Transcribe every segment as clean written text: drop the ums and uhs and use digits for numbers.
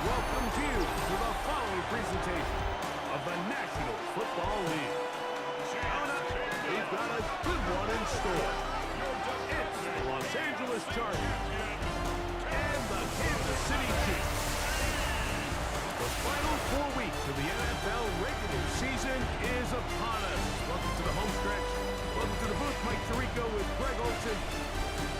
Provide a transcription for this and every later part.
welcomes you to the following presentation of the National Football League. Coming up, we've got a good one in store. It's the Los Angeles Chargers and the Kansas City Chiefs. The final 4 weeks of the NFL regular season is upon us. Welcome to the home stretch. Welcome to the booth. Mike Tirico with Greg Olsen.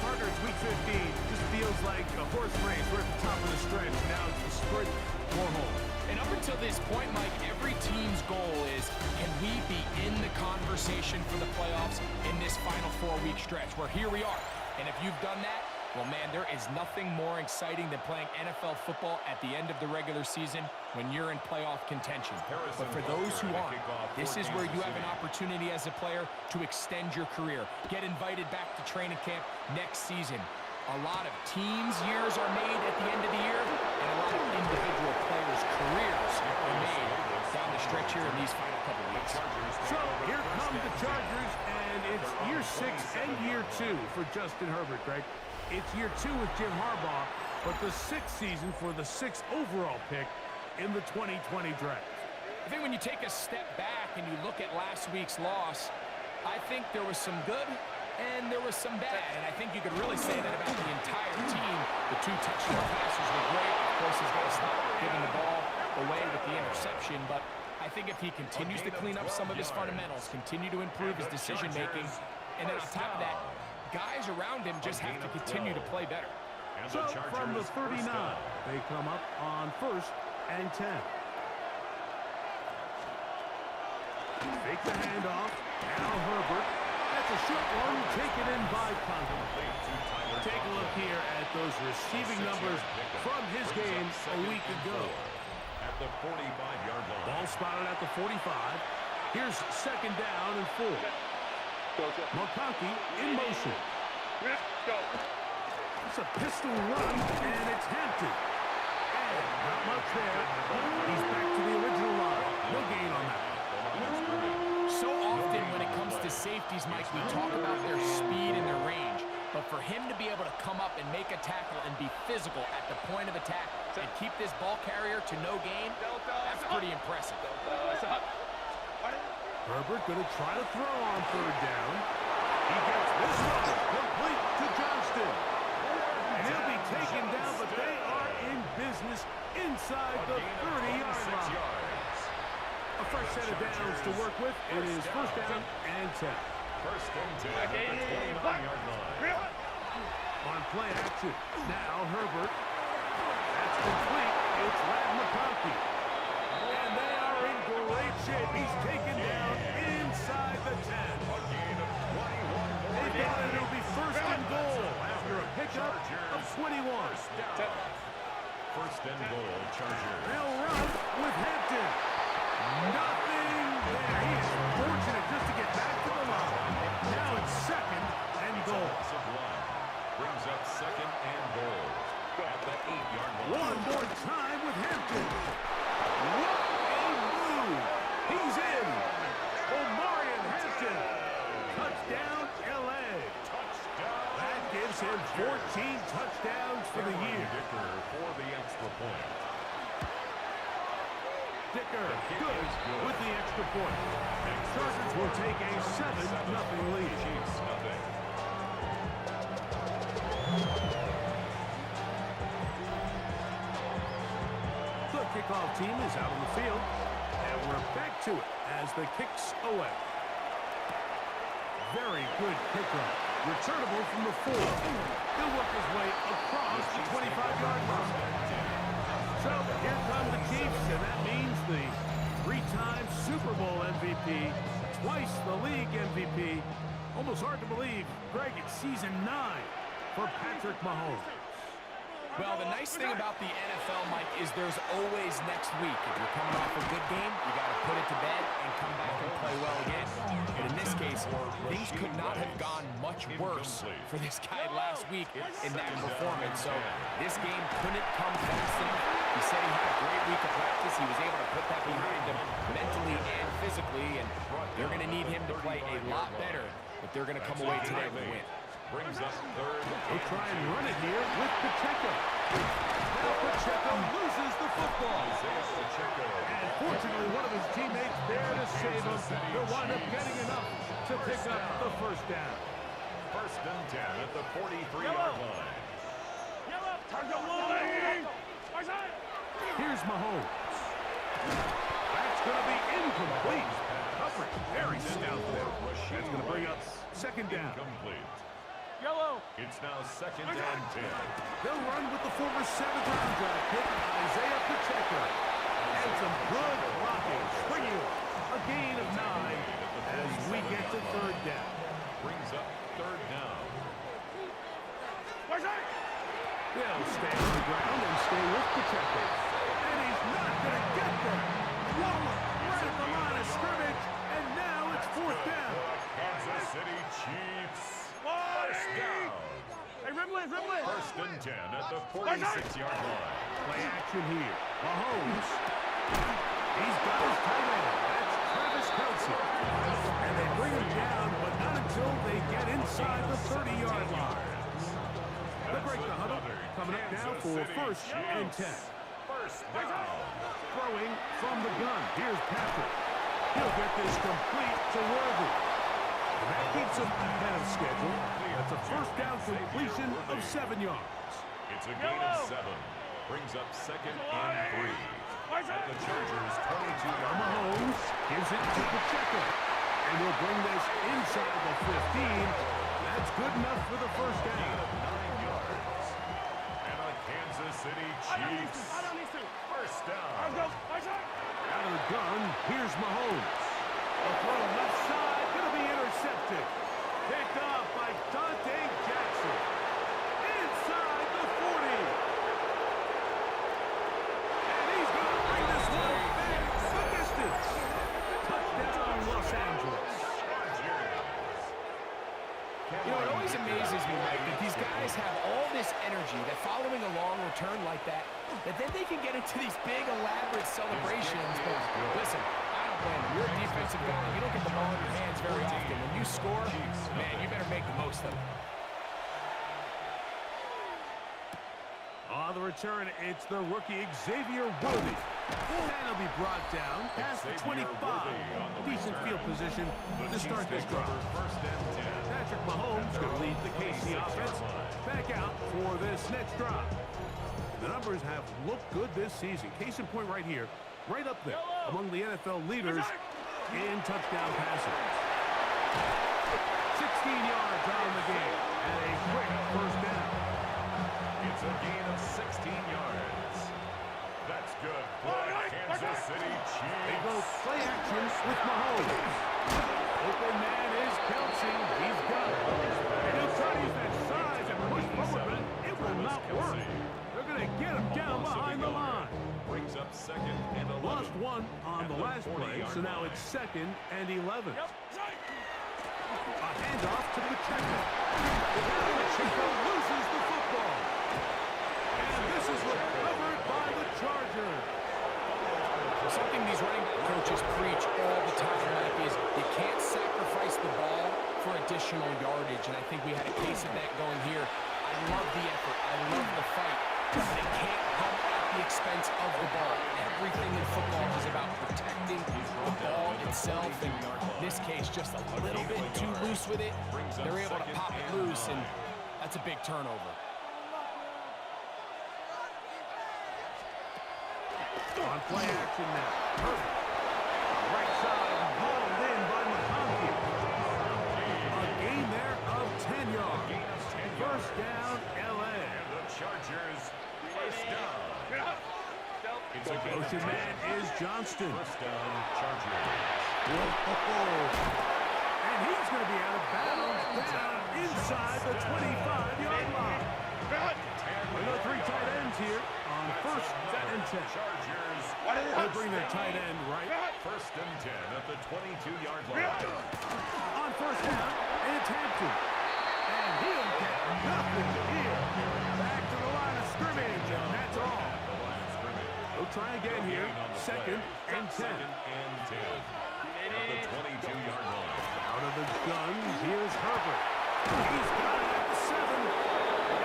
Partner, it's week 15. Just feels like a horse race. We're at the top of the stretch. Now it's the sprint for home. And up until this point, Mike, every team's goal is, can we be in the conversation for the playoffs in this final 4-week stretch? Where here we are. And if you've done that, well, man, there is nothing more exciting than playing NFL football at the end of the regular season when you're in playoff contention. But for those who aren't, this is where you have an opportunity as a player to extend your career, get invited back to training camp next season. A lot of teams' years are made at the end of the year, and a lot of individual players' careers are made down the stretch here in these final couple weeks. So here come the Chargers, and it's year 6 and year 2 for Justin Herbert, Greg. It's year 2 with Jim Harbaugh, but the 6th season for the 6th overall pick in the 2020 draft. I think when you take a step back and you look at last week's loss, I think there was some good and there was some bad. And I think you could really say that about the entire team. The 2 touchdown passes were great. Of course, he's got to stop giving the ball away with the interception. But I think if he continues to clean up some of his fundamentals, continue to improve his decision-making, and then on top of that, guys around him just have to continue to play better. So from the 39, they come up on 1st and 10. Fake the handoff. Now Herbert. That's a short one taken in by Conklin. Take a look here at those receiving numbers from his game a week ago. At the 45-yard line. Ball spotted at the 45. Here's 2nd down and 4. McConkey in motion. It's a pistol run, and it's Hampton. And not much there. He's back to the original line. No gain on that. So often when it comes to safeties, Mike, we talk about their speed and their range. But for him to be able to come up and make a tackle and be physical at the point of attack and keep this ball carrier to no gain, that's pretty impressive. Herbert going to try to throw on 3rd down. He gets this one complete to Johnston. And he'll be taken down, but they are in business inside the 30-yard line. A fresh set of downs to work with. It is 1st down and 10. 1st and 10 at the 29-yard line. On play action. Now Herbert. That's complete. It's Rat McConkey. And they are in great shape. He's taken down inside the 10. They've got it. It'll be 1st and goal after a pickup of 21. 1st and goal, Chargers. They'll run with Hampton. Nothing there. He's fortunate just to get back to the line. Now it's 2nd and goal. Brings up 2nd and goal at the 8-yard line. One more time with Hampton. What a move. He's in. Omarion Hampton. Touchdown, L.A. That gives him 14 touchdowns for the year. Dicker for the extra point. Dicker, good with the extra point. Chargers will take a 7-0 lead. Chiefs, nothing. The kickoff team is out on the field, and we're back to it as the kicks away. Very good kickoff. Returnable from the 4. He'll work his way across the 25-yard line. So here come the Chiefs, and that means the 3-time Super Bowl MVP, twice the league MVP. Almost hard to believe, Greg, it's season 9 for Patrick Mahomes. Well, the nice thing about the NFL, Mike, is there's always next week. If you're coming off a good game, you got to put it to bed and come back and play well again. And in this case, things could not have gone much worse for this guy last week in that performance. So this game couldn't come fast enough. He said he had a great week of practice. He was able to put that behind him mentally and physically, and they're going to need him to play a lot better if they're going to come away today with a win. Brings up 3rd. They'll try and run it here with Pacheco. Now Pacheco loses the City They'll wind up getting Chiefs. enough to pick up the first down. First and 10 at the 43-yard line. Here's Mahomes. That's going to be incomplete. Coverage very stout there. That's going to bring up second down. Incomplete. It's now second and 10. They'll run with the former 7th-round draft pick, Isaiah Pacheco. And some good blocking. Springing a gain of 9 as we get to third down. Brings up third down. They'll stay on the ground and stay with Pacheco. And he's not going to get there. Whoa, right at the line of scrimmage. And now it's fourth down. Kansas City Chiefs. First down. First and 10 at the 46-yard line. Play action here. Mahomes. He's got his tight end. That's Travis Kelce. And they bring him down, but not until they get inside the 30-yard line. They'll break the huddle. Coming up now for first and 10. First down. Throwing from the gun. Here's Patrick. He'll get this complete to Worthy. And that keeps him ahead of schedule. That's a first down completion of 7 yards. It's a gain of 7. Brings up second and 3. At the Chargers' 22-yard line. Mahomes gives it to Pacheco. And we'll bring this inside the 15. That's good enough for the first down. 9 yards. And a Kansas City Chiefs. First down. Out of the gun, here's Mahomes. A throw left side, going to be intercepted. Picked off by Dante Jackson. Inside the 40. And he's going to bring this one back the distance. Touchdown, Los Angeles. You know, it always amazes me, Mike, that these guys have all this energy, that following a long return like that then they can get into these big, elaborate celebrations. But listen, I don't blame them. You're a defensive guy. You don't get the ball in your hands very often. When you score, man, you better make the most of it. On the return, it's the rookie Xavier Worthy. And he'll be brought down past the 25. Decent field position to start this drive. Patrick Mahomes going to lead the KC offense back out for this next drive. The numbers have looked good this season. Case in point right here, right up there among the NFL leaders in touchdown passes. 16 yards on the game and a quick first down. It's a gain of 16 yards. That's good for Kansas City Chiefs. They go play action with Mahomes. Open man is Kelce. He's got it. And he'll try to use that size and push forward, but it will not work. They're going to get him down behind the line. Brings up second and 11. Lost one on the last play, so now it's second and 11. A handoff to Pacheco. Pacheco loses the football. And this is recovered by the Chargers. Something these running back coaches preach all the time, Mike, is you can't sacrifice the ball for additional yardage, and I think we had a case of that going here. I love the effort. I love the fight. But it can't come at the expense of the ball. Everything in football is about protecting the ball itself. And in this case, just a little bit too loose with it. They're able to pop it loose, and that's a big turnover. On play action now. Perfect. Right side, hauled in by McConkey. A gain there of 10 yards. First down, L.A. The Chargers, first down. It's a gain of Motion 10. man is Johnston. First down, Chargers. And he's going to be out of bounds down inside the 25-yard line. Another 3 tight ends here on first and 10. Chargers, They'll bring their tight end right. first and 10 at the 22-yard line. On first down, it's Hampton. And he'll get nothing here. Back to the line of scrimmage, and that's all. They'll try again here. Second and 10. Second and 10 at the 22-yard line. Out of the gun, here's Herbert. He's got it at the 7.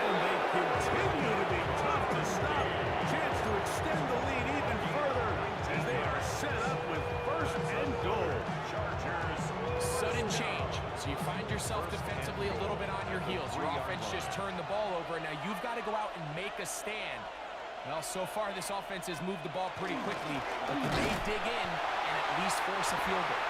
And they continue to be tough to stop. Chance to extend the lead even further as they are set up with first and goal. yourself defensively a little bit on your heels. Your offense just turned the ball over, and now you've got to go out and make a stand. Well, so far this offense has moved the ball pretty quickly, but can they dig in and at least force a field goal?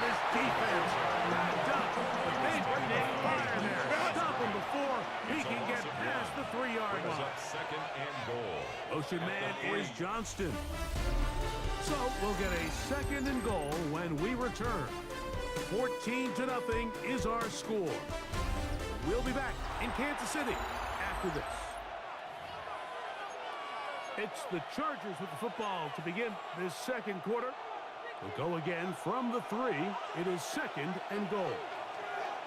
This defense backed up, but they bring the fire there. Stop him before he can get past the 3-yard Brings line. up second and goal. Motion man is Johnston. So we'll get a second and goal when we return. 14-0 is our score. We'll be back in Kansas City after this. It's the Chargers with the football to begin this second quarter. We'll go again from the 3. It is second and goal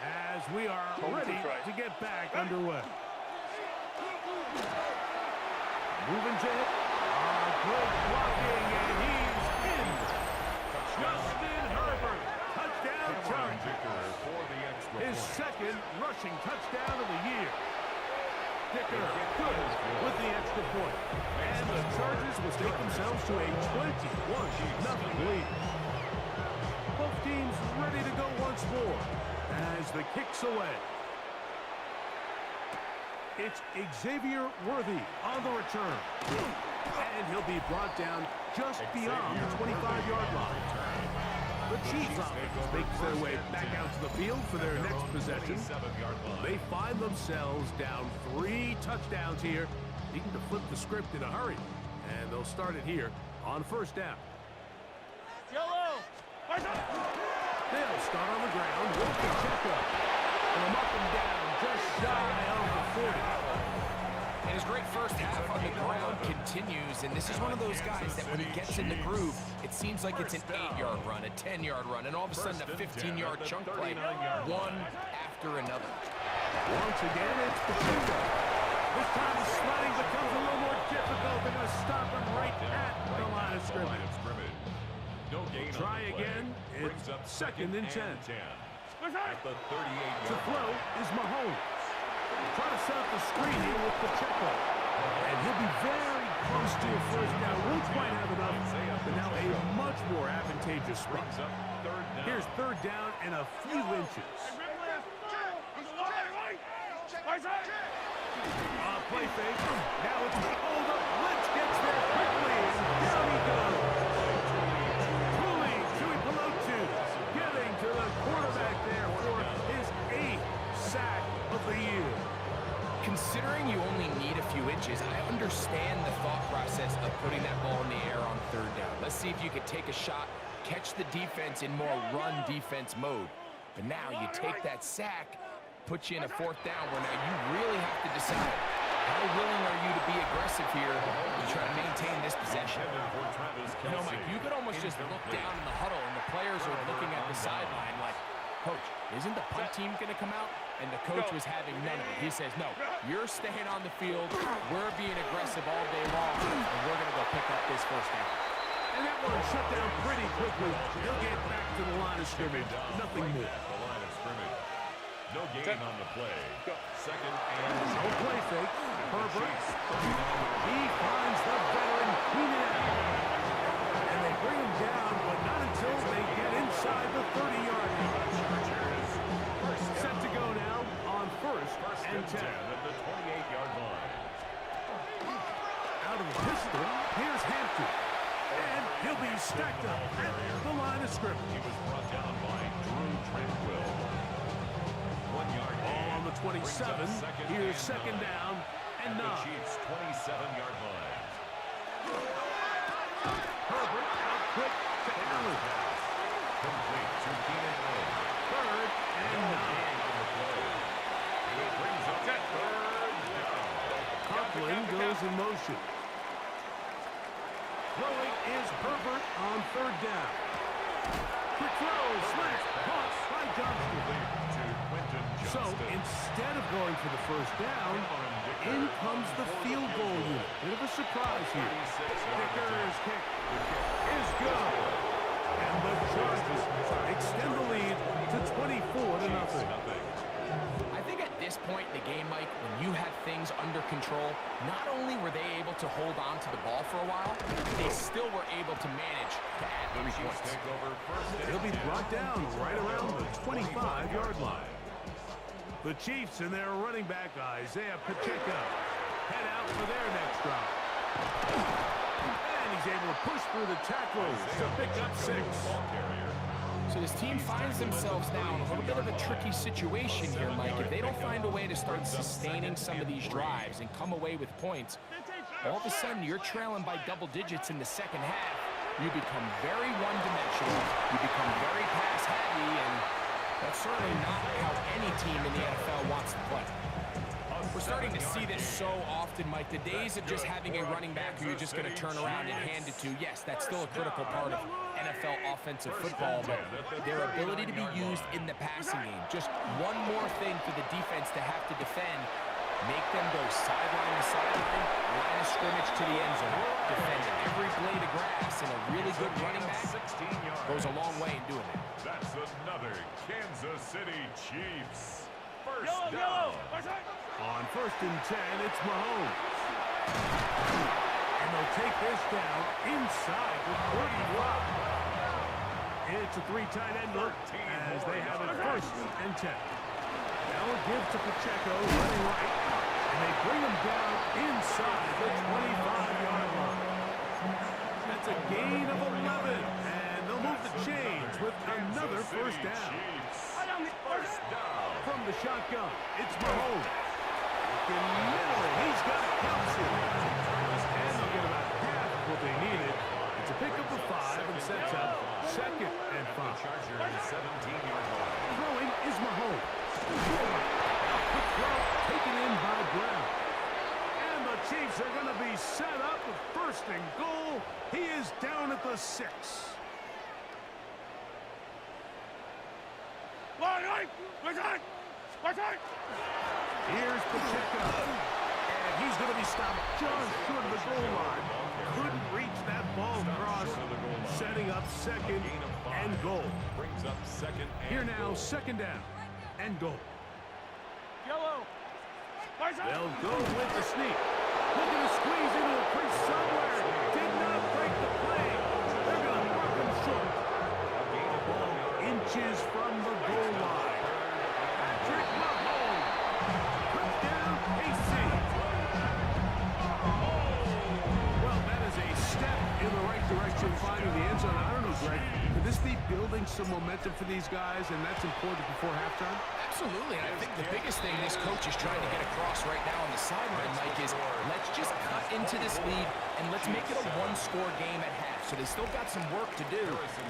as we are ready to get back underway. Moving to hit. Good blocking, and he's in. Justin Herbert. Touchdown Chargers. His second rushing touchdown of the year. Dicker good with the extra point. And the Chargers will take themselves to a 21-0 lead. Both teams ready to go once more as the kick's away. It's Xavier Worthy on the return. And he'll be brought down just beyond the 25-yard line. The Chiefs offense makes their way back out to the field for their next possession. They find themselves down 3 touchdowns here, needing to flip the script in a hurry. And they'll start it here on first down. They'll start on the ground with the checkup. And they'll knock them down just shy of the 40. And his great first half on the ground continues, and this is one of those guys that when he gets in the groove, it seems like it's an 8-yard run, a 10-yard run, and all of a sudden a 15-yard chunk play, one after another. Once again, it's Pacheco. This time the sliding becomes a little more difficult. They're going to stop him right at the line of scrimmage. No gain. Try again. It's second and 10. At the 38-yard To throw is Mahomes. Try to set up the screen here with Pacheco. And he'll be very close to a first down. Won't quite have enough, but now a much more advantageous spot. Here's third down and a few inches. Play fake. Now it's the hold up. Blitz gets there quickly. And down he goes. Truly, Chewy Pelotu getting to the quarterback there for his 8th sack of the year. Considering you only need a few inches, I understand the thought process of putting that ball in the air on third down. Let's see if you could take a shot, catch the defense in more run defense mode. But now you take that sack, put you in a fourth down where now you really have to decide how willing are you to be aggressive here to try to maintain this possession. You know, Mike, you could almost just look down in the huddle and the players are looking at the sideline like, Coach, isn't the punt team going to come out? And the coach was having none of it. He says, no, you're staying on the field. We're being aggressive all day long, and we're going to go pick up this first down. And that one shut down pretty quickly. He'll get back to the line of scrimmage. Nothing more. The line of scrimmage. No gain on the play. Second and No play fake. Herbert. He finds the veteran Keenan Allen. And they bring him down, but not until they get inside the 30-yard line. Set to go now on first and 10. at the 28-yard line. Out of the pistol, here's Hampton. And he'll be stacked up at the line of scrimmage. He was brought down by Drew Tranquill. 1 yard Ball on the 27. Here's second down and 9. The Chiefs' 27-yard line. Herbert out quick to Allen. Complete to Keenan Allen. Third and 9. It brings up third down. Conklin goes in motion. Throwing is Herbert on third down. Quick throw, slant, toss by Johnston. To Quentin So Johnston. instead of going for the first down, in comes the field goal unit. Bit of a surprise here. Dicker's kick is good. And the Chargers extend the lead to 24-0. I think at this point in the game, Mike, when you have things under control, not only were they able to hold on to the ball for a while, they still were able to manage to add 3 points. Take over first and He'll be 10. brought down right around the 25-yard line. The Chiefs and their running back, Isaiah Pacheco, head out for their next drive. And he's able to push through the tackles to pick up 6. So this team finds themselves now in a little bit of a tricky situation here, Mike. If they don't find a way to start sustaining some of these drives and come away with points, all of a sudden you're trailing by double digits in the second half. You become very one-dimensional. You become very pass-heavy, and that's certainly not how any team in the NFL wants to play. We're starting to see this so often, Mike. The days of just having a running back who you're just going to turn around and hand it to, yes, that's still a critical part of NFL offensive football, but their ability to be used in the passing game, just one more thing for the defense to have to defend, make them go sideline to sideline, line of scrimmage to the end zone, defend every blade of grass, and a really good running back goes a long way in doing it. That's another Kansas City Chiefs. First down. On 1st and 10, it's Mahomes. And they'll take this down inside the 35. It's a 3 tight end look as they have it 1st and 10. Now it gives to Pacheco running right. And they bring him down inside the 25-yard line. That's a gain of 11. And they'll move the chains with another 1st down. First down. From the shotgun, it's Mahomes. Looking middle, he's got Kelsey. And they'll get about half what they needed. It's a pickup of 5 and sets up 2nd and 5. Charger 17-yard line. Throwing is Mahomes. Quick throw taken in by Brown. And the Chiefs are going to be set up with 1st and goal. He is down at the 6. Here's Pacheco. And he's going to be stopped just short of the goal line. Couldn't reach that ball across. Setting up 2nd and goal. Brings up 2nd and Here now, goal. 2nd down and goal. They'll go with the sneak. Looking to squeeze into a crease somewhere. Did not break the play. They're going to mark him short. Ball inches from the goal line. Patrick Mahomes. Touchdown, KC. Well, that is a step in the right direction, finding the end zone. I don't know, Greg. Could this be building some momentum for these guys, and that's important before halftime? Absolutely, and I think the biggest thing this coach is trying to get across right now on the sideline, Mike, is let's just cut into this lead and let's make it a one-score game at half. So they still got some work to do,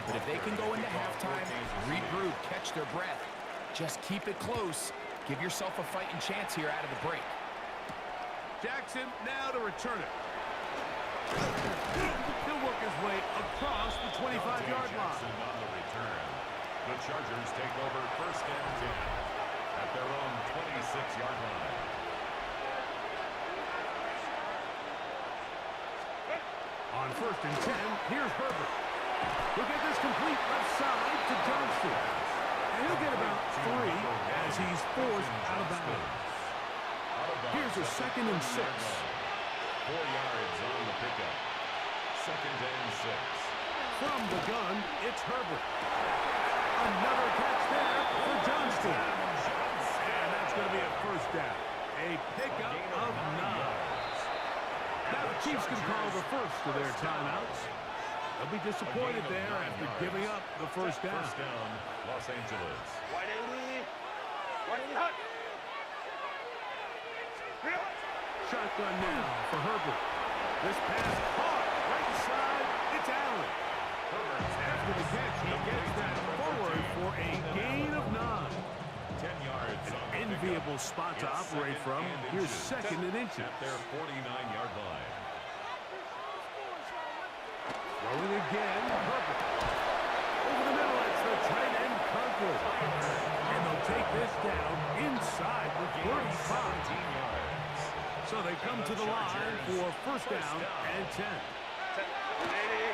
but if they can go into halftime, regroup, catch their breath, just keep it close, give yourself a fighting chance here out of the break. Jackson now to return it. He'll work his way across the 25-yard line. Jackson on the return. The Chargers take over 1st and 10 at their own 26-yard line. On 1st and 10, here's Herbert. He'll get this complete left side to Johnston. And he'll get about 3 as he's forced out of bounds. Here's a 2nd and 6. 4 yards on the pickup. 2nd and 6. From the gun, it's Herbert. Another catch there for Johnston. And that's going to be a 1st down. A pickup of 9. Now the Chiefs can call the first of their timeouts. They'll be disappointed there after giving up the 1st down. First down, Los Angeles. Shotgun now for Herbert. This pass caught right side. It's Allen. After the catch, he gets that forward for a gain of 9. 10 yards. An enviable spot to operate from. Here's 2nd and inches. At their 49-yard line. Throwing again, Herbert. Over the middle, it's the tight end, Kirkwood. And they'll take this down inside the 35. So they come to the line for 1st down and 10.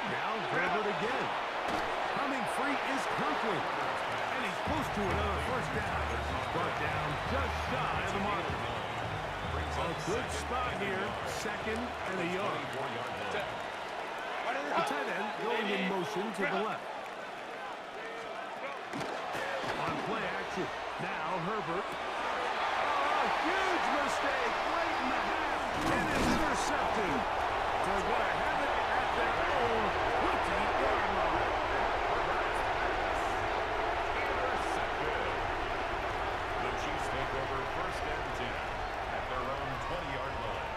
Now Herbert again. Coming free is Kirkwood. And he's close to another 1st down. Brought down just shy of the mark. A good spot here, 2nd and a yard. The tight end going in motion to the left. On play action, now Herbert. huge mistake late in the half. It is intercepted. They're going to have it at their own 20-yard line. Intercepted. The Chiefs take over first and 10 at their own 20-yard line.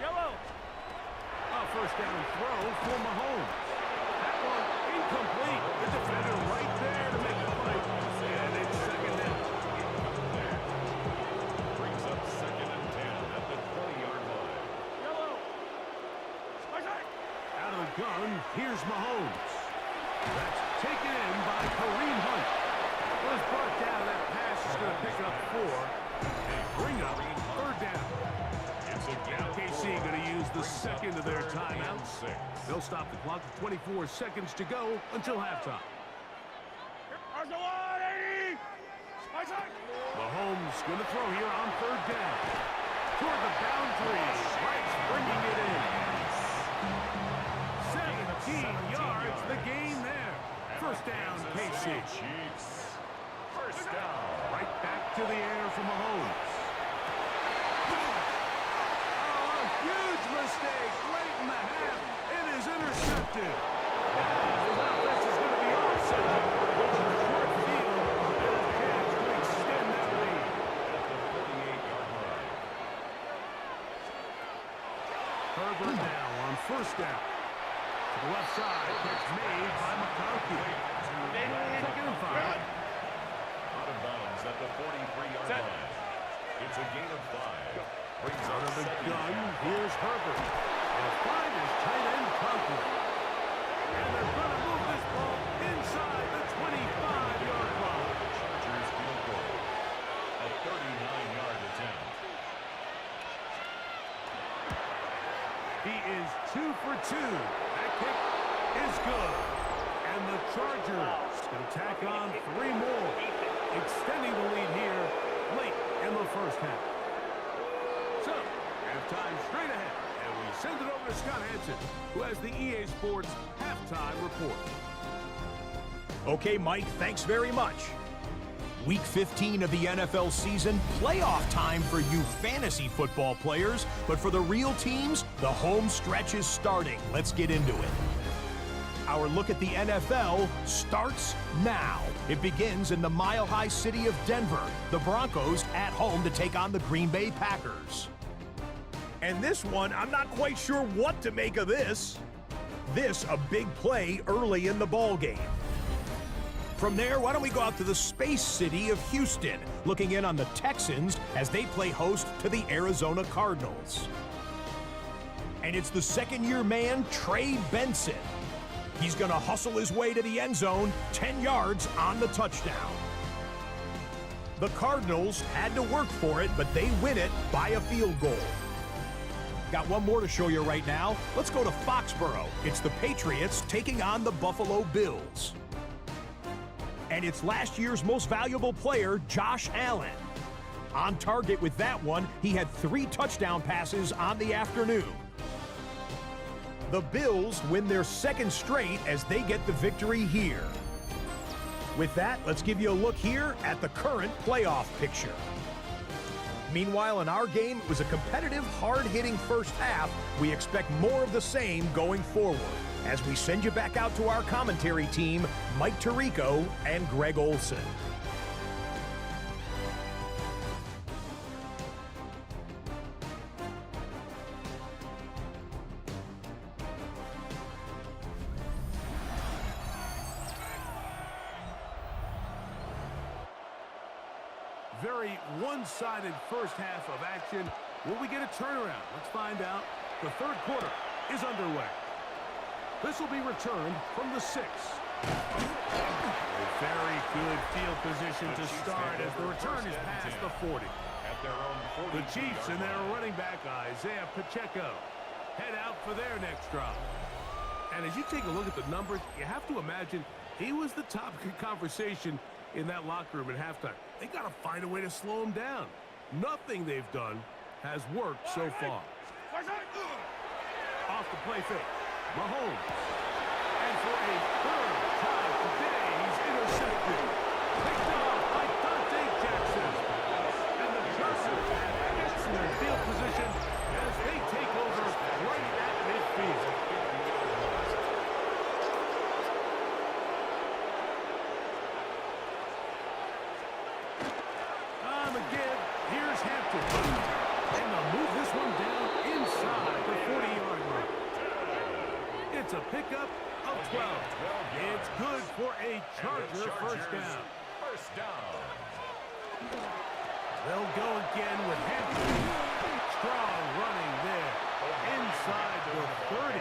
Yellow. A first down throw for Mahomes. That one incomplete. The defender right there to make the play. And it's second down. Brings up second and 10 at the 20-yard line. Yellow. Out of the gun, here's Mahomes. That's taken in by Kareem Hunt. Was brought down. That pass is going to pick up 4. And bring up third down. Now KC going to use the second of their timeouts. They'll stop the clock with 24 seconds to go until halftime. Mahomes going to throw here on third down. Toward the boundary. Rice bringing it in. 17 yards, the gain there. First down, KC. Chiefs. First down. Right back to the air for Mahomes. Huge mistake late in the half. It is intercepted. And his offense is going to be offset. Short field. And a chance to extend that lead. At the 48-yard line. Herbert now on first down. To the left side. Catch made by McConkey. Second and 5. Out of bounds at the 43-yard line. It's a gain of 5. Brings Out up of the second gun, down. here's Herbert. And find his tight end Conklin. And they're going to move this ball inside the 25-yard line. Chargers field goal. A 39-yard attempt. He is 2 for 2. That kick is good. And the Chargers can tack on 3 more, extending the lead here late in the first half. So, halftime straight ahead, and we send it over to Scott Hansen, who has the EA Sports halftime report. Okay, Mike, thanks very much. Week 15 of the NFL season, playoff time for you fantasy football players, but for the real teams, the home stretch is starting. Let's get into it. Our look at the NFL starts now. It begins in the mile-high city of Denver. The Broncos at home to take on the Green Bay Packers. And this one, I'm not quite sure what to make of this. This, a big play early in the ball game. From there, why don't we go out to the space city of Houston, looking in on the Texans as they play host to the Arizona Cardinals. And it's the second-year man, Trey Benson. He's going to hustle his way to the end zone, 10 yards on the touchdown. The Cardinals had to work for it, but they win it by a field goal. Got one more to show you right now. Let's go to Foxborough. It's the Patriots taking on the Buffalo Bills. And it's last year's most valuable player, Josh Allen. On target with that one, he had 3 touchdown passes on the afternoon. The Bills win their second straight as they get the victory here. With that, let's give you a look here at the current playoff picture. Meanwhile, in our game, it was a competitive, hard-hitting first half. We expect more of the same going forward as we send you back out to our commentary team, Mike Tirico and Greg Olson. Very one-sided first half of action. Will we get a turnaround? Let's find out. The third quarter is underway. This will be returned from the 6. A very good field position to start as the return is past the 40. At their own 40. The Chiefs and their running back, Isaiah Pacheco, head out for their next drive. And as you take a look at the numbers, you have to imagine he was the topic of conversation in that locker room at halftime. They got to find a way to slow him down. Nothing they've done has worked so far. Off the play fake, Mahomes. And for a third time today, he's intercepted. Picked off And they'll move this one down inside the 40-yard line. It's a pickup of 12. It's good for a Charger first down. First down. They'll go again with Hampton. Strong running there. Inside the 30.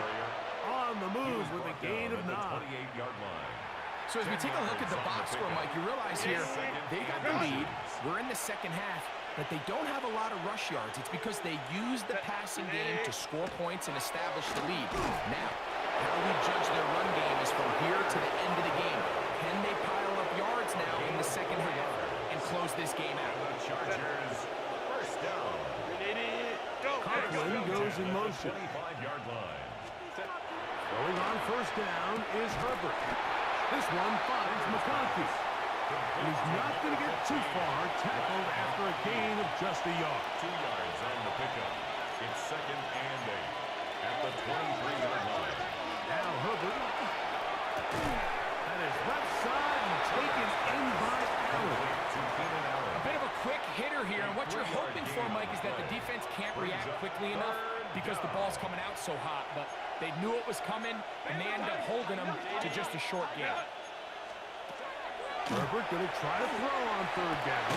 On the move with a gain of 9. 28-yard line. So as we take a look at the box score, Mike, you realize here they got the lead. We're in the second half, but they don't have a lot of rush yards. It's because they use the passing game to score points and establish the lead. Now, how we judge their run game is from here to the end of the game. Can they pile up yards now in the second half and close this game out? The Chargers first down. Coughlin goes in motion. 25-yard line. Going on first down is Herbert. This one finds McConkey. He's not going to get too far, tackled after a gain of just a yard. 2 yards on the pickup. It's second and 8 at the 23-yard line. Now Herbert. That is left side and taken in by Allen. A bit of a quick hitter here, and what you're hoping for, Mike, is that the defense can't react quickly enough because the ball's coming out so hot, but they knew it was coming, and they end up holding them to just a short game. Herbert going to try to throw on third down.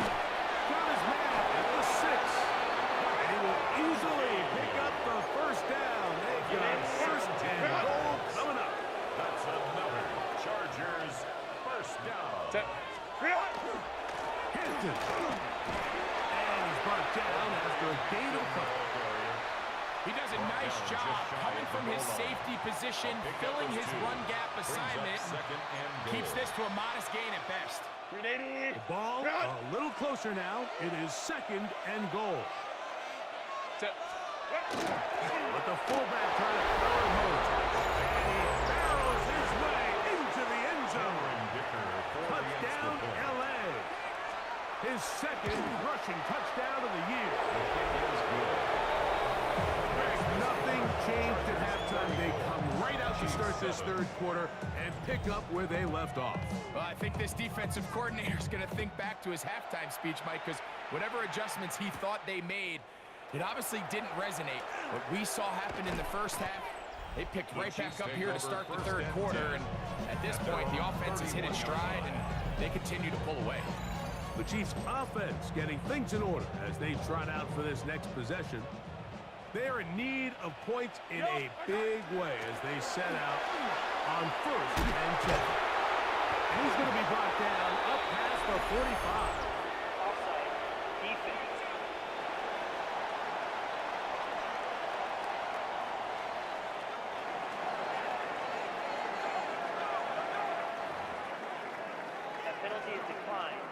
Got his man at the 6. And he will easily pick up the first down. They've got first and goal coming up. That's another Chargers first down. Hampton. And he's brought down after a gain of 5. He does a nice job coming from his safety position, filling his run gap assignment, keeps this to a modest gain at best. The ball a little closer now. It is second and goal. But the fullback trying to throw it home. And he barrels his way into the end zone. Touchdown, L.A. His second rushing touchdown of the year. Nothing changed at halftime. They come right out to start this third quarter and pick up where they left off. Well, I think this defensive coordinator is going to think back to his halftime speech, Mike, because whatever adjustments he thought they made, it obviously didn't resonate. What we saw happen in the first half, they picked right back up here to start the third quarter, and at this point, the offense has hit its stride, and they continue to pull away. The Chiefs' offense getting things in order as they trot out for this next possession. They are in need of points in a big way as they set out on first and 10. And he's going to be brought down up past the 45. Offside. Defense. That penalty is declined.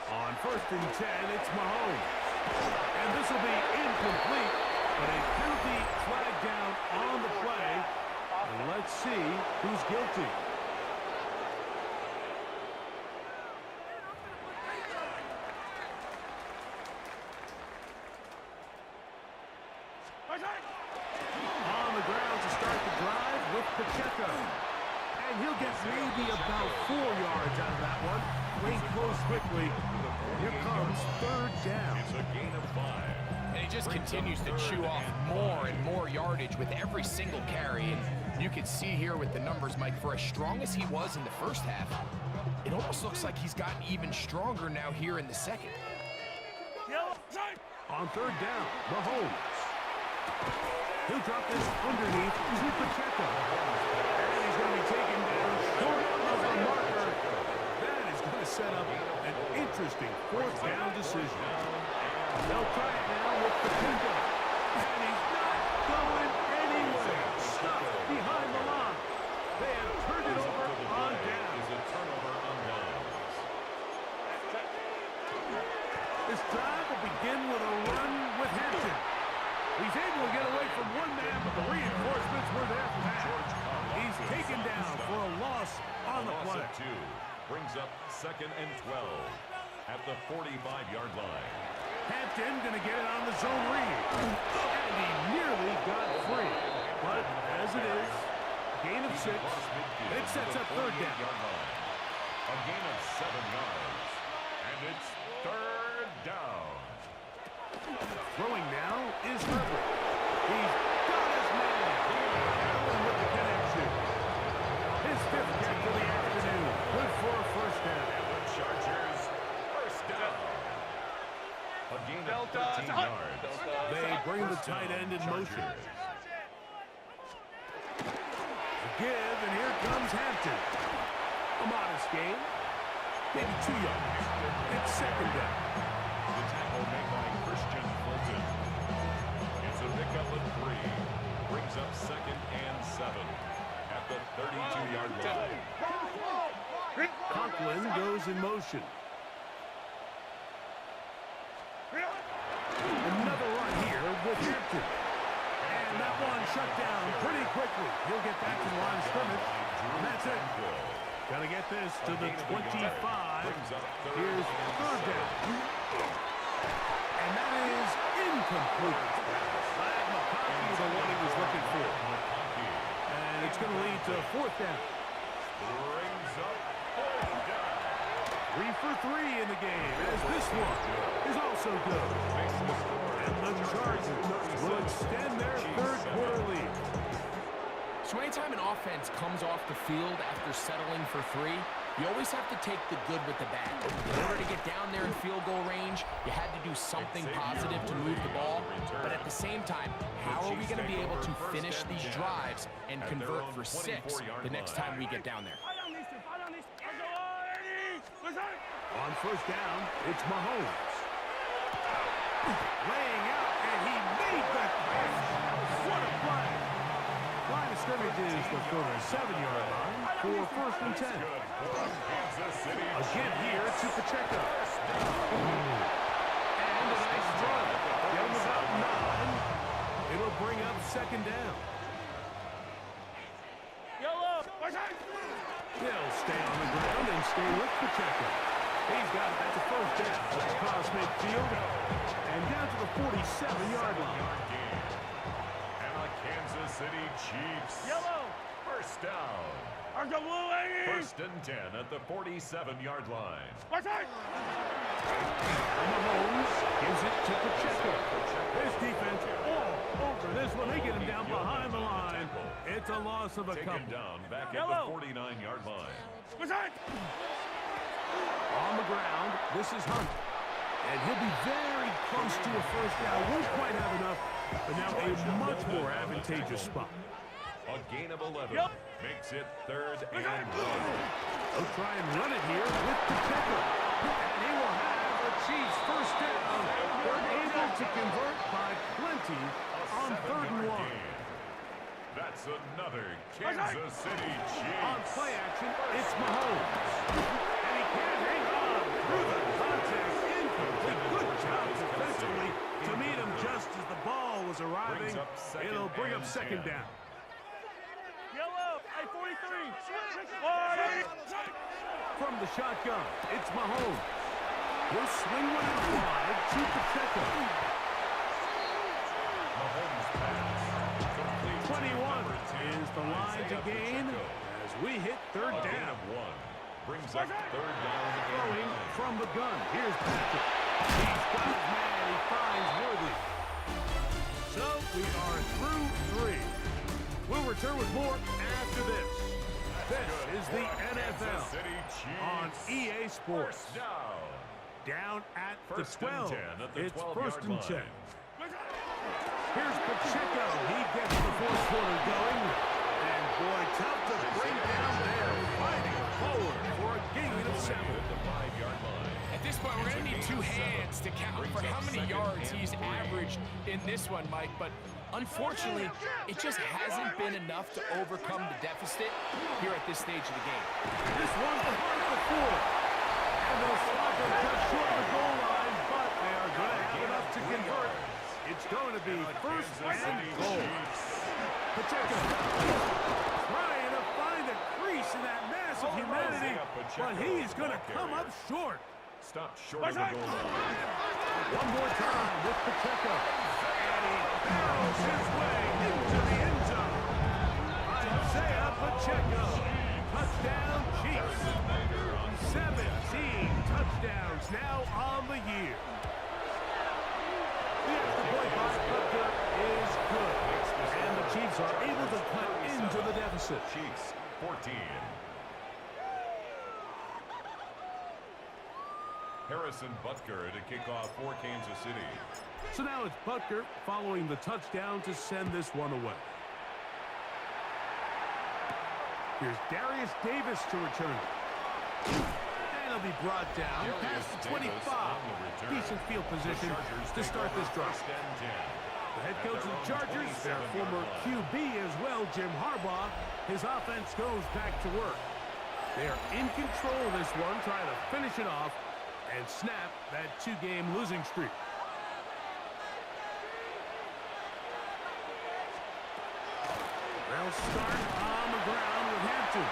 On first and 10, it's Mahomes. And this will be incomplete, but a penalty flag down on the play. And let's see who's guilty. On the ground to start the drive with Pacheco. And he'll get maybe about 4 yards out of that one. Wait close quickly. Here comes third down. It's a gain of 5. And he just continues to chew off more and more yardage with every single carry. And you can see here with the numbers, Mike, for as strong as he was in the first half, it almost looks like he's gotten even stronger now here in the second. On third down, Mahomes. He'll drop this underneath to Pacheco. And he's going to be taken down short of the marker. That is going to set up an interesting fourth down decision. They'll try it now with Pacheco. And he's not going anywhere. Stuffed behind the line. They have turned it over on down. Is a turnover on downs. This drive will begin with a run with Hampton. He's able to get away from one man, but the reinforcements were there fast. He's taken down for a loss on the play. Loss of 2 brings up second and 12 at the 45-yard line. Hampton going to get it on the zone read. And he nearly got free. But as it is, gain of 6. It sets up third down. A gain of 7 yards And it's third down. Throwing now is Herbert. He's got his man. Allen with the connection. His fifth catch of the afternoon. Good for a first down. And the Chargers, first down. A gain of 13 yards. They bring the tight end in motion. The give, and here comes Hampton. A modest gain. Maybe 2 yards. It's second down. The tackle made by Christian Fulton. It's a pickup of 3. Brings up second and 7 at the 32-yard line. Conklin goes in motion. Another run here with Hampton. And that one shut down pretty quickly. He'll get back to the line of scrimmage. And that's it. Got to get this to the 25. Here's third down. And that is incomplete. Flag McConkey, the one he was looking for. And it's going to lead to fourth down. Brings up fourth down. 3 for 3 in the game, as this one is also good. And the Chargers will extend their third quarter lead. So anytime an offense comes off the field after settling for 3, you always have to take the good with the bad. In order to get down there in field goal range, you had to do something positive to move the ball. But at the same time, how are we going to be able to finish these drives and convert for 6 the next time we get down there? On first down, it's Mahomes. Laying out, and he made that catch. What a play. Line of scrimmage is the 47-yard line for first and 10. Again here to Pacheco. And a nice run. Get him about 9. It'll bring up second down. They'll stay on the ground and stay with Pacheco. He's got it at the first down. Across midfield and down to the 47-yard line. And the Kansas City Chiefs. First down. First and 10 at the 47-yard line. Mahomes gives it to Pacheco. His defense all over this one. They get him down behind the line. It's a loss of a couple. Taken down back at the 49-yard line. On the ground, this is Hunt. And he'll be very close to a first down. Won't quite have enough, but now a much more advantageous spot. A gain of 11 makes it third and 1. They'll try and run it here with Pacheco. And he will have the Chiefs first down. They're able to convert by plenty on third and 1. That's another Kansas City Chiefs. On play action, it's Mahomes. And he can't hang on through the contact. Incomplete. Good job defensively to meet him just as the ball was arriving. It'll bring up second down. From the shotgun, it's Mahomes. He'll swing one out wide to Pacheco. Mahomes pass. 21 is the line to gain as we hit third A gain down. of 1 brings up third down. Throwing from the gun. Here's Patrick. He's got his man. He finds Worthy. So we are through 3. We'll return with more after this. This is the NFL on EA Sports. First down. Down at First the and 12. 10 at the It's 12-yard first and 10. line. Here's Pacheco. He gets the fourth quarter going. And boy, tough to bring down there. Fighting forward for a gain of 7. At the 5-yard line. At this point, we're going to need 2 hands to count for how many yards he's averaged in this one, Mike. But unfortunately, it just hasn't been enough to overcome the deficit here at this stage of the game. This one's behind the 4. And they'll slide them just short of the goal line, but they are going to have enough to convert. It's going to be first and goal. Pacheco trying to find a crease in that mass of humanity, but he is going to come up short. Stop short of the goal line. One more time with Pacheco. And he barrels his way into the end zone. Isaiah Pacheco Touchdown, Chiefs. 17 touchdowns now on the year. The extra point by Butker is good. And the Chiefs are able to cut into the deficit. Chiefs 14. Harrison Butker to kick off for Kansas City. So now it's Butker following the touchdown to send this one away. Here's Darius Davis to return. And he'll be brought down past the 25. Decent field position to start this drive. The head coach of the Chargers, their former QB as well, Jim Harbaugh, his offense goes back to work. They are in control of this one, trying to finish it off and snap that two-game losing streak. They'll start on the ground with Hampton.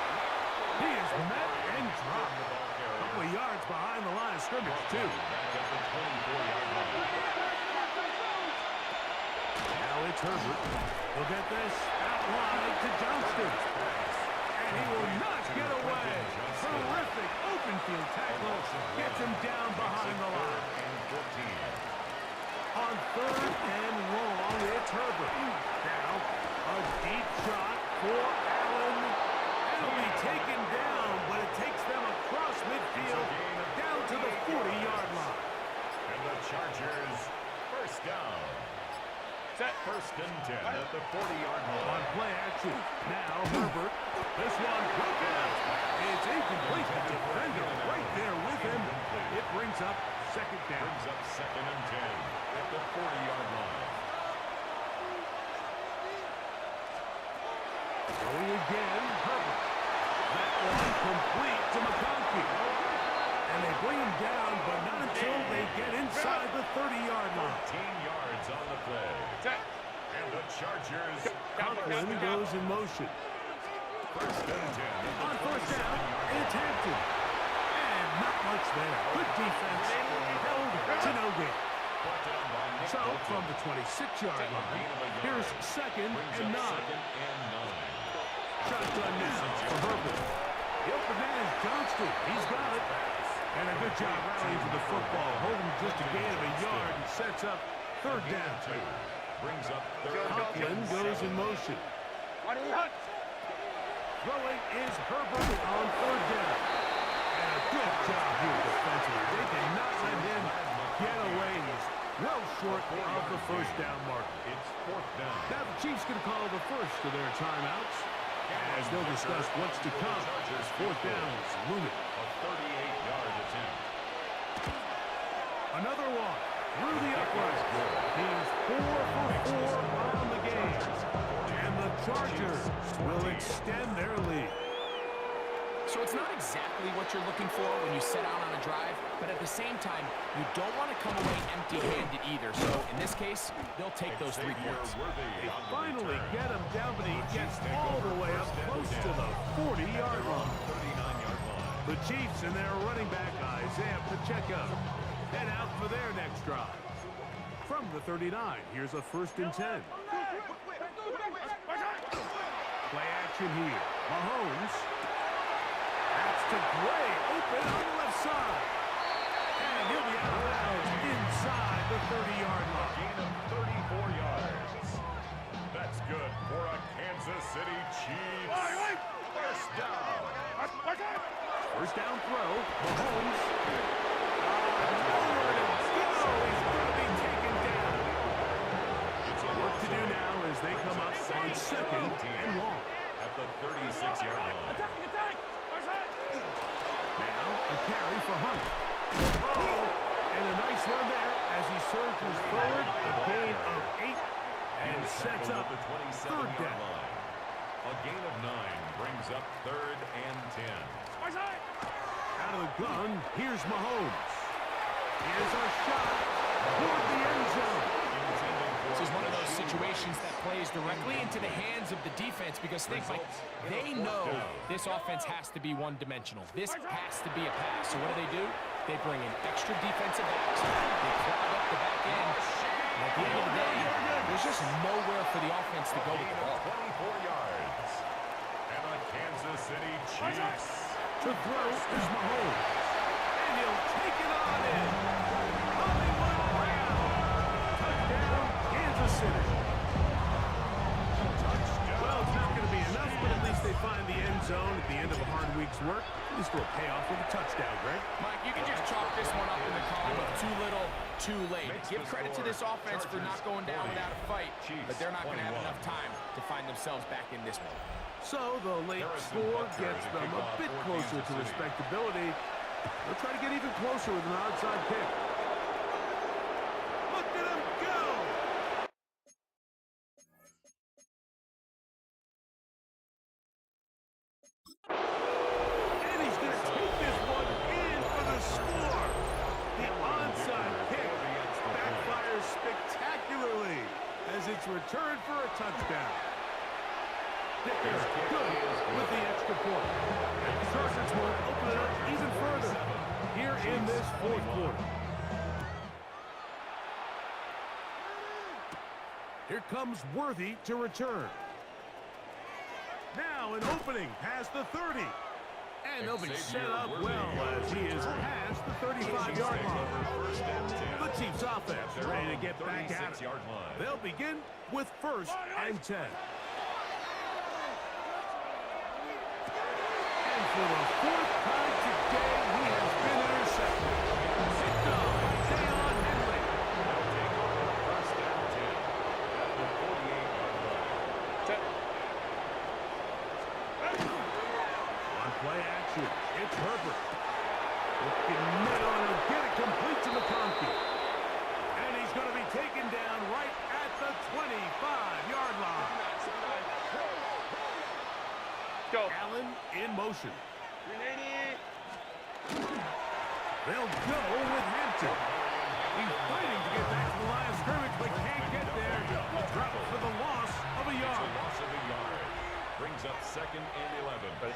He is met and dropped. A couple of yards behind the line of scrimmage, too. Now it's Herbert. He'll get this out wide to Johnston. And he will not get away. Terrific open field tackle. Gets him down behind the line. On third and long, it's Herbert. Now, a deep shot for Allen. It'll be taken down, but it takes them across midfield down to the 40-yard line. And the Chargers first down. First and 10 at the 40-yard line. On play action. Now Herbert. This one broken up. It's incomplete. The defender right there with him. It brings up second down. Brings up second and 10 at the 40-yard line. Going again, Herbert. That one complete to McConkey. And they bring him down, but not until they get inside the 30-yard line. 13 yards on the play. And the Chargers. Conklin goes in motion. First and 10. On first down, it's Hampton. And not much there. Good defense. Held to no gain. So, from the 26-yard line, here's second and 9. Shotgun now for Herbert. The open man is Johnston. He's got it. And a good job rallying to the football. Holding just a gain of a yard and sets up third down. Brings up third. Conklin goes in motion. Throwing is Herbert on third down. And a good job here defensively. They did not let him get away. He's well short of the first down mark. It's fourth down. Now the Chiefs can call the first of their timeouts as they'll discuss what's to come as fourth downs looming. A 38-yard attempt. Another one through the upright. He's 4 for 4 on the game. And the Chargers will extend their lead. So it's not exactly what you're looking for when you set out on a drive, but at the same time, you don't want to come away empty-handed either. So in this case, they'll take those 3 points. They finally get him down, but he gets all the way up close to the 40-yard line. 39-yard line. The Chiefs and their running back, Isaiah Pacheco, head out for their next drive. From the 39, here's a first and 10. Play action here. Mahomes. That's to Gray. Open on the left side. And he'll be out of bounds inside the 30-yard line. Gain of 34 yards. That's good for a Kansas City Chiefs. First down. First down throw. Mahomes. Nowhere to go. He's going to be taken down. Work to do now as they come up on second and long. At the 36-yard line. Now a carry for Hunt. And a nice run there as he surges forward. A gain of 8 and sets up the 27-yard third down. line. A gain of 9 brings up third and 10. Out of the gun, here's Mahomes. Here's a shot toward the end zone. This is one of those situations that plays directly into the hands of the defense because think, Mike, they know this offense has to be one-dimensional. This has to be a pass. So what do? They bring in extra defensive backs. They clog up the back end. And at the end of the day, there's just nowhere for the offense to go with the ball. 24 yards. And a Kansas Kansas City Chiefs. To throw is Mahomes. And he'll take it on in. Hollywood Brown. Touchdown, Kansas City. Well, it's not going to be enough, but at least they find the end zone at the end of a hard week's work. At least we'll pay off with a touchdown, Greg. Mike, you can just chalk this one up in the column of too little, too late. Give credit to this offense for not going down without a fight, but they're not going to have enough time to find themselves back in this one. So the late score gets them a bit closer to respectability. They'll try to get even closer with an onside kick. Look at him go! And he's going to take this one in for the score. The onside kick backfires spectacularly as it's returned for a touchdown. Dickers good with the extra point. And the Chargers will open it up even further here in this fourth quarter. Here comes Worthy to return. Now an opening past the 30. And they'll be set up well as he is past the 35-yard line. The Chiefs offense ready to get back at it. They'll begin with 1st and 10. And for the 4th time today, he has been intercepted. Picked up by Deion Henry. First and 10 at the 48-yard line. On play action, it's Herbert. Looking net on him, get it complete to McConkey. And he's going to be taken down right at the 25-yard line. Go. Allen in motion. They'll go with Hampton. He's fighting to get back to the line of scrimmage, but can't get there. Dropped for the loss of a It's yard. a loss of a yard. Brings up 2nd and 11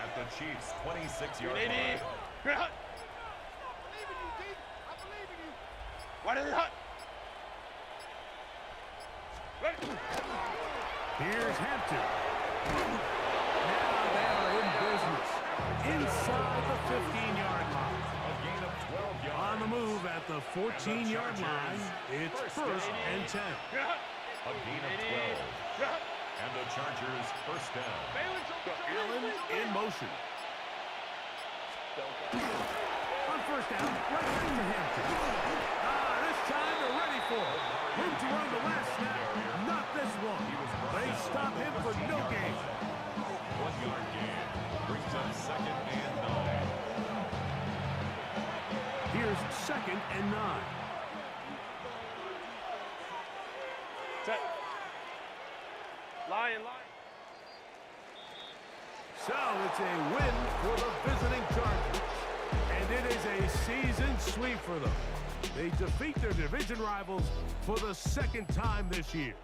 at the Chiefs' 26-yard line. Here's Hampton. Now they are in business. Inside the 15-yard line. A gain of 12 yards. On the move at the 14-yard line. It's 1st and 10. A gain of 12. And the Chargers first down. Allen in motion. On 1st down, right back to Hampton. This time they're ready for it. Room to run the last snap. Not this one. They stop him for no gain. 1-yard gain. Brings up 2nd and 9. Here's 2nd and 9. Lion. So it's a win for the visiting Chargers. And it is a season sweep for them. They defeat their division rivals for the 2nd time this year.